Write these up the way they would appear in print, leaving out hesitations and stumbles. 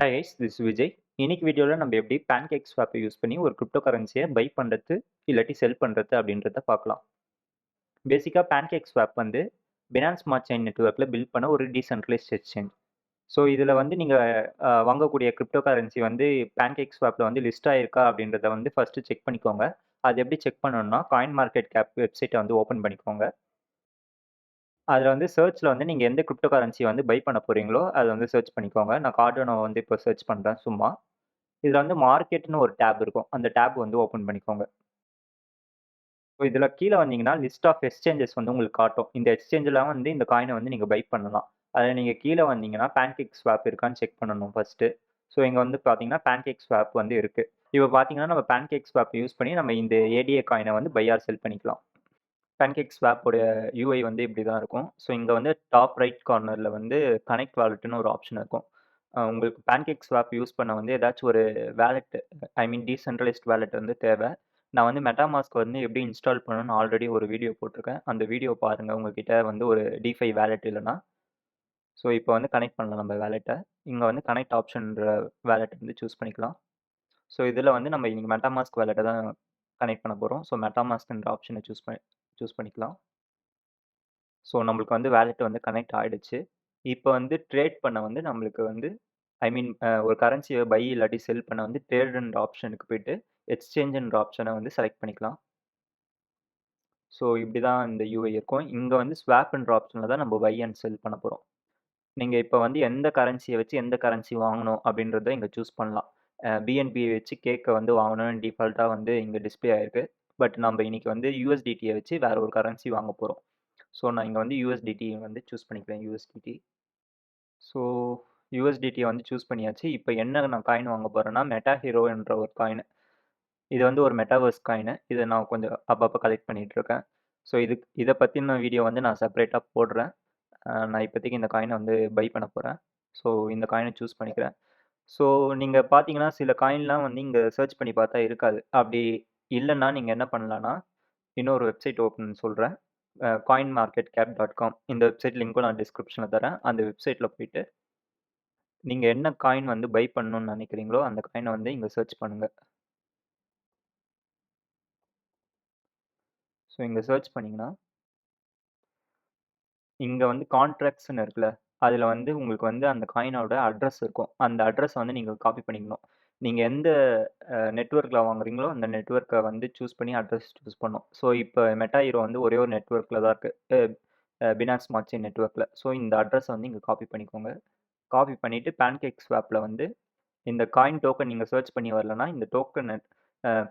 Hi guys, this is Vijay. இன்னைக்கு வீடியோல நம்ம எப்படி Pancake Swap யூஸ் பண்ணி ஒரு கிரிப்டோ கரன்சியை பை பண்றது இல்லாட்டி செல் பண்றது அப்படின்றத பார்க்கலாம். பேசிக்கா Pancake Swap வந்து Binance Smart Chain நெட்வொர்க்ல பில்ட் பண்ண ஒரு டீசென்ட்ரலைஸ்ட் எக்ஸ்சேஞ்ச். ஸோ இதுல வந்து நீங்க வாங்கக்கூடிய கிரிப்டோ கரன்சி வந்து Pancake Swapல வந்து லிஸ்ட் ஆயிருக்கா அப்படின்றத வந்து ஃபர்ஸ்ட் செக் பண்ணிக்கோங்க. அது எப்படி செக் பண்ணணும்னா காயின் மார்க்கெட் கேப் வெப்சைட்டை வந்து ஓப்பன் பண்ணிக்கோங்க. அதுல வந்து சர்ச்ல வந்து நீங்க எந்த கிரிப்டோ கரன்சி வந்து பை பண்ண போறீங்களோ அதை வந்து சர்ச் பண்ணிக்கோங்க. நான் கார்டனோ வந்து இப்போ சர்ச் பண்றேன் சும்மா. இதுல வந்து மார்க்கெட்னு ஒரு டேப் இருக்கும். அந்த டேப் வந்து ஓப்பன் பண்ணிக்கோங்க. ஸோ இதுல கீழ வந்தீங்கன்னா, லிஸ்ட் ஆஃப் எக்ஸ்சேஞ்சஸ் வந்து உங்களுக்கு காட்டும். இந்த எக்ஸ்சேஞ்ச்லாம் வந்து இந்த காயின வந்து நீங்க பை பண்ணலாம். அதுல நீங்க கீழ வந்தீங்கன்னா, Pancake Swap இருக்கான்னு செக் பண்ணணும் ஃபர்ஸ்ட்டு. ஸோ இங்க வந்து பாத்தீங்கன்னா, Pancake Swap வந்து இருக்கு. இப்ப பாத்தீங்கன்னா, நம்ம Pancake Swap யூஸ் பண்ணி நம்ம இந்த ஏடிஏ காயின வந்து பை ஆர் செல் பண்ணிக்கலாம். Pancake Swap உடைய யூஐ வந்து இப்படி தான் இருக்கும். ஸோ இங்க வந்து டாப் ரைட் கார்னர்ல வந்து கனெக்ட் வாலெட்ன்னு ஒரு ஆப்ஷன் இருக்கும். உங்களுக்கு Pancake Swap யூஸ் பண்ண வந்து ஏதாச்சும் ஒரு வாலெட் ஐ மீன் டீசென்ட்ரலைஸ்ட் வாலெட் வந்து தேவை. நான் வந்து MetaMask வந்து எப்படி இன்ஸ்டால் பண்ணணும்னு ஆல்ரெடி ஒரு வீடியோ போட்டிருக்கேன். அந்த வீடியோ பாருங்க. உங்ககிட்ட வந்து ஒரு டிஃபை வாலெட் இல்லன்னா. ஸோ இப்போ வந்து கனெக்ட் பண்ணலாம் நம்ம வாலெட்ட. இங்க வந்து கனெக்ட் ஆப்ஷன்ற வாலெட் வந்து சூஸ் பண்ணிக்கலாம். ஸோ இதுல வந்து நம்ம இன்னைக்கு MetaMask வாலெட்ட தான் கனெக்ட் பண்ண போறோம். ஸோ MetaMaskன்ற ஆப்ஷன சூஸ் பண்ணிக்கலாம். ஸோ நம்மளுக்கு வந்து வாலெட் வந்து கனெக்ட் ஆயிடுச்சு. இப்போ வந்து ட்ரேட் பண்ண வந்து நம்மளுக்கு வந்து ஐ மீன் ஒரு கரன்சிய பை இல்லாட்டி செல் பண்ண வந்து ட்ரேடுன்ற ஆப்ஷனுக்கு போயிட்டு, எக்ஸ்சேஞ்சுன்ற ஆப்ஷன வந்து செலக்ட் பண்ணிக்கலாம். ஸோ இப்படி தான் இந்த யூஐ இருக்கும். இங்க வந்து ஸ்வாப்ன்ற ஆப்ஷன்ல தான் நம்ம பை அண்ட் செல் பண்ண போறோம். நீங்க இப்ப வந்து எந்த கரன்சிய வச்சு எந்த கரன்சி வாங்கணும் அப்படின்றத இங்க சூஸ் பண்ணலாம். பிஎன்பி வச்சு கேக்க வந்து வாங்கணும்னு டிஃபால்ட்டா வந்து இங்க டிஸ்ப்ளே ஆயிருக்கு. பட் நம்ம இன்னைக்கு வந்து யுஎஸ்டிடிய வச்சு வேற ஒரு கரன்சி வாங்க போறோம். ஸோ நான் இங்க வந்து யுஎஸ்டிடி வந்து சூஸ் பண்ணிக்கிறேன் யுஎஸ்டிடி. ஸோ யுஎஸ்டிடிய வந்து சூஸ் பண்ணியாச்சு. இப்ப என்ன நான் காயின் வாங்க போறேன்னா, மெட்டா ஹீரோ என்ற ஒரு காயின். இது வந்து ஒரு மெட்டாவர்ஸ் காயின். இத நான் கொஞ்சம் அப்பப்ப கலெக்ட் பண்ணிட்டு இருக்கேன். ஸோ இத பத்தின வீடியோ வந்து நான் செப்பரேட்டா போடுறேன். நான் இப்போதைக்கு இந்த காயின வந்து பை பண்ண போறேன். ஸோ இந்த காயின சூஸ் பண்ணிக்கிறேன். ஸோ நீங்க பார்த்தீங்கன்னா, சில காயின்லாம் வந்து இங்க சர்ச் பண்ணி பார்த்தா இருக்காது. அப்படி இல்லன்னா நீங்க என்ன பண்ணலாம்னா, இன்னொரு வெப்சைட் ஓப்பன் சொல்றேன். coinmarketcap.com இந்த வெப்சைட் லிங்க்கும் நான் டிஸ்கிரிப்ஷன்ல தரேன். அந்த வெப்சைட்ல போயிட்டு, நீங்க என்ன காயின் வந்து பை பண்ணணும்னு நினைக்கிறீங்களோ, அந்த காயின வந்து இங்க சர்ச் பண்ணுங்க. ஸோ இங்க சர்ச் பண்ணீங்கன்னா, இங்க வந்து கான்ட்ராக்ட்ஸ்ன்னு இருக்குல்ல, அதுல வந்து உங்களுக்கு வந்து அந்த காயினோட அட்ரஸ் இருக்கும். அந்த அட்ரஸ வந்து நீங்க காப்பி பண்ணிக்கணும். நீங்க எந்த நெட்வொர்க்ல வாங்குறீங்களோ, அந்த நெட்வொர்க்க வந்து சூஸ் பண்ணி அட்ரஸ் சூஸ் பண்ணணும். ஸோ இப்ப மெட்டா ஹீரோ வந்து ஒரே ஒரு நெட்வொர்க்ல தான் இருக்கு. பினான்ஸ் ஸ்மார்ட் செயின் நெட்வொர்க்ல. ஸோ இந்த அட்ரஸ வந்து இங்க காப்பி பண்ணிக்கோங்க. காப்பி பண்ணிட்டு Pancake Swapல வந்து இந்த காயின் டோக்கன் நீங்க சர்ச் பண்ணி வரலன்னா, இந்த டோக்கன்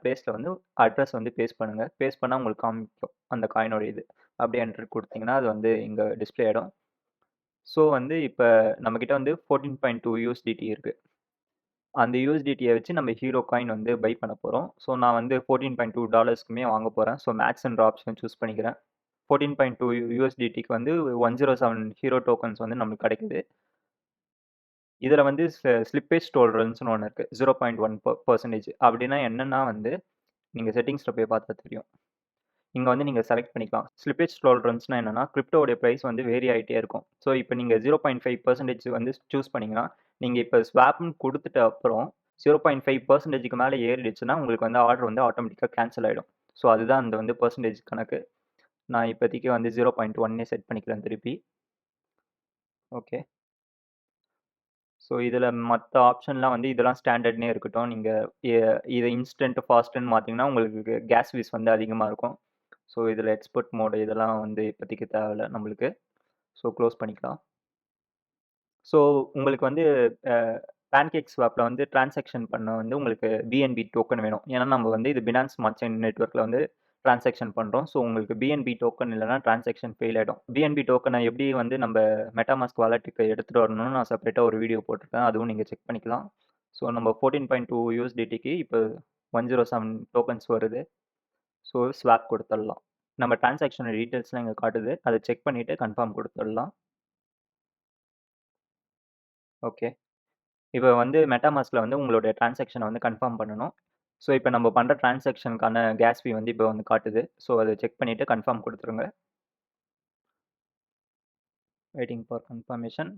பிளேஸ்ல வந்து அட்ரஸ் வந்து பேஸ்ட் பண்ணுங்க. பேஸ்ட் பண்ணா உங்களுக்கு காமிக்கும். அந்த காயினோட இது. அப்படியே என்டர் குடுத்தீங்கன்னா, அது வந்து இங்க டிஸ்ப்ளே ஆயிடும். ஸோ வந்து இப்ப நம்மகிட்ட வந்து 14.2 யூஎஸ்டிடி இருக்கு. அந்த யூஎஸ்டிடிய வச்சு நம்ம ஹீரோ காயின் வந்து பை பண்ண போறோம். ஸோ நான் வந்து $14.2க்குமே வாங்க போறேன். ஸோ மேக்ஸ்ன்ற ஆப்ஷன் சூஸ் பண்ணிக்கிறேன். 14.2 யூஎஸ்டிடிக்கு வந்து 107 ஹீரோ டோக்கன்ஸ் வந்து நமக்கு கிடைக்குது. இதுல வந்து ஸ்லிப்பேஜ் டோலரன்ஸ்னு ஒண்ணு இருக்கு. 0.1% அப்படின்னா என்னன்னா வந்து, நீங்க செட்டிங்ஸ்ல போய் பார்த்தா தெரியும். இங்க வந்து நீங்க செலக்ட் பண்ணிக்கலாம். ஸ்லிப்பேஜ் டோலரன்ஸ்னா என்னன்னா, கிரிப்டோவுடைய பிரைஸ் வந்து வேரி ஆயிட்டே இருக்கும். ஸோ இப்ப நீங்க 0.5% வந்து சூஸ் பண்ணீங்கன்னா, நீங்க இப்ப ஸ்வாப்ன்னு குடுத்துட்ட அப்புறம் 0.5%க்கு மேல ஏறிடுச்சுன்னா, உங்களுக்கு வந்து ஆர்டர் வந்து ஆட்டோமேட்டிக்கா கேன்சல் ஆயிடும். ஸோ அதுதான் அந்த வந்து பெர்சன்டேஜ் கணக்கு. நான் இப்போதைக்கு வந்து 0.1 செட் பண்ணிக்கிறேன் திருப்பி. ஓகே. ஸோ இதில மத்த ஆப்ஷன்லாம் வந்து இதெல்லாம் ஸ்டாண்டர்ட்னே இருக்கட்டும். நீங்க எ இத இன்ஸ்டன்ட், ஃபாஸ்ட்டுன்னு மாத்தீங்கன்னா, உங்களுக்கு கேஸ் ஃபீஸ் வந்து அதிகமா இருக்கும். ஸோ இதில எக்ஸ்போர்ட் மோடு இதெல்லாம் வந்து இப்போதைக்கு தேவையில்ல நம்மளுக்கு. ஸோ க்ளோஸ் பண்ணிக்கலாம். ஸோ உங்களுக்கு வந்து அ Pancake Swapல வந்து டிரான்சாக்ஷன் பண்ண வந்து உங்களுக்கு பிஎன்பி டோக்கன் வேணும். ஏன்னா நம்ம வந்து இது பினான்ஸ் ஸ்மார்ட் செயின் நெட்வொர்க்ல வந்து டிரான்சாக்ஷன் பண்றோம். ஸோ உங்களுக்கு பிஎன்பி டோக்கன் இல்லன்னா டிரான்சாக்ஷன் ஃபெயில் ஆயிடும். பிஎன்பி டோக்கன எப்படி வந்து நம்ம MetaMask வாலெட்டுக்கு எடுத்துட்டு வரணும்னு நான் செப்பரேட்டா ஒரு வீடியோ போட்டிருக்கேன். அதுவும் நீங்க செக் பண்ணிக்கலாம். ஸோ நம்ம 14.2 யூஎஸ்டிடிக்கு இப்போ 107 டோக்கன்ஸ் வருது. ஸோ ஸ்வாப் குடுத்துடலாம். நம்ம டிரான்சாக்ஷன் டீட்டெயில்ஸ்லாம் இங்க காட்டுது. அத செக் பண்ணிட்டு கன்ஃபார்ம் குடுத்துடலாம். ஓகே. இப்ப வந்து MetaMaskல வந்து உங்களுடைய டிரான்சாக்ஷன வந்து கன்ஃபார்ம் பண்ணணும். ஸோ இப்ப நம்ம பண்ற டிரான்சாக்ஷனுக்கான கேஸ் ஃபீ வந்து இப்ப வந்து காட்டுது. ஸோ அத செக் பண்ணிட்டு கன்ஃபார்ம் குடுத்துருங்க. Waiting for confirmation.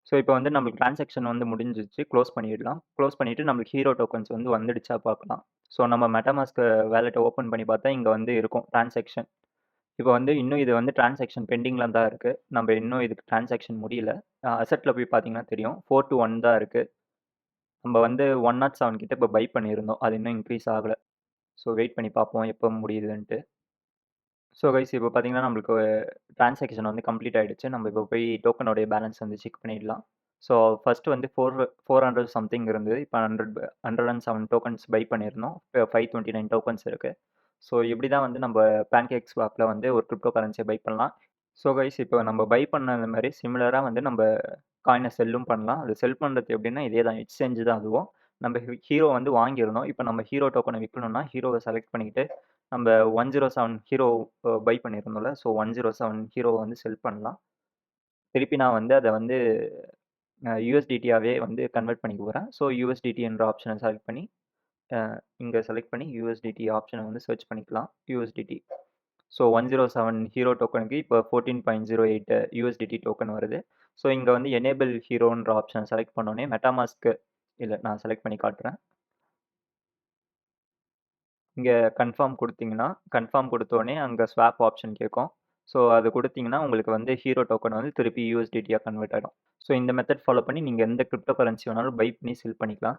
ஸோ இப்போ வந்து நம்மளுக்கு டிரான்சாக்ஷன் வந்து முடிஞ்சிருச்சு. க்ளோஸ் பண்ணிடலாம். க்ளோஸ் பண்ணிட்டு நம்மளுக்கு ஹீரோ டோக்கன்ஸ் வந்து வந்துடுச்சா பார்க்கலாம். ஸோ நம்ம MetaMask வாலெட்ட ஓப்பன் பண்ணி பார்த்தா இங்க வந்து இருக்கும் டிரான்சாக்ஷன். இப்போ வந்து இன்னும் இது வந்து டிரான்சாக்ஷன் பெண்டிங்ல தான் இருக்கு. நம்ம இன்னும் இதுக்கு டிரான்சாக்ஷன் முடியல. அசெட்ல போய் பார்த்தீங்கன்னா தெரியும். 4 to 1 தான் இருக்கு. நம்ம வந்து 107 கிட்ட இப்போ பை பண்ணியிருந்தோம். அது இன்னும் இன்க்ரீஸ் ஆகல. ஸோ வெயிட் பண்ணி பார்ப்போம் எப்போ முடியுதுன்ட்டு. ஸோ கைஸ் இப்போ பார்த்தீங்கன்னா நம்மளுக்கு டிரான்சாக்ஷன் வந்து கம்ப்ளீட் ஆயிடுச்சு. நம்ம இப்போ போய் டோக்கனோடைய பேலன்ஸ் வந்து செக் பண்ணிடலாம். ஸோ ஃபர்ஸ்ட் வந்து 400 சம்திங் இருந்தது. இப்போ 107 டோக்கன்ஸ் பை பண்ணியிருந்தோம். 529 டோக்கன்ஸ் இருக்கு. ஸோ இப்படி தான் வந்து நம்ம பேன்கேக் ஸ்வாப்ல வந்து ஒரு கிரிப்டோ கரன்சியை பை பண்ணலாம். ஸோ கைஸ் இப்போ நம்ம பை பண்ணது மாதிரி சிமிலராக வந்து நம்ம காயினை செல்லும் பண்ணலாம். அது செல் பண்ணுறது எப்படின்னா இதே தான் எக்ஸ்சேஞ்சு தான் அதுவும். நம்ம ஹீரோ வந்து வாங்கியிருந்தோம். இப்போ நம்ம ஹீரோ டோக்கனை விற்கணும்னா ஹீரோவை செலக்ட் பண்ணிக்கிட்டு நம்ம 107 ஹீரோ பை பண்ணியிருந்தோம்ல. ஸோ 107 ஹீரோவை வந்து செல் பண்ணலாம். திருப்பி நான் வந்து அதை வந்து யூஎஸ்டிடியாவே வந்து கன்வெர்ட் பண்ணிக்க போகிறேன். ஸோ யூஎஸ்டிடி என்ற ஆப்ஷனை செலக்ட் பண்ணி இங்கே செலக்ட் பண்ணி யூஎஸ்டிடி ஆப்ஷனை வந்து சர்ச் பண்ணிக்கலாம். யூஎஸ்டிடி. ஸோ 107 ஹீரோ டோக்கனுக்கு இப்போ 14.08 யூஎஸ்டிடி டோக்கன் வருது. ஸோ இங்கே வந்து எனேபிள் ஹீரோன்ற ஆப்ஷனை செலக்ட் பண்ணோன்னே மெட்டாமாஸ்க்கு இல்லை நான் செலக்ட் பண்ணி காட்டுறேன். இங்கே கன்ஃபார்ம் கொடுத்தீங்கன்னா கன்ஃபார்ம் கொடுத்தோடனே அங்கே ஸ்வாப் ஆப்ஷன் கேட்கும். ஸோ அது கொடுத்தீங்கன்னா உங்களுக்கு வந்து ஹீரோ டோக்கன் வந்து திருப்பி யூஎஸ்டிடியாக கன்வெர்ட் ஆகிடும். ஸோ இந்த மெத்தட் ஃபாலோ பண்ணி நீங்கள் எந்த கிரிப்டோ கரன்சி வேணாலும் பை பண்ணி செல் பண்ணிக்கலாம்.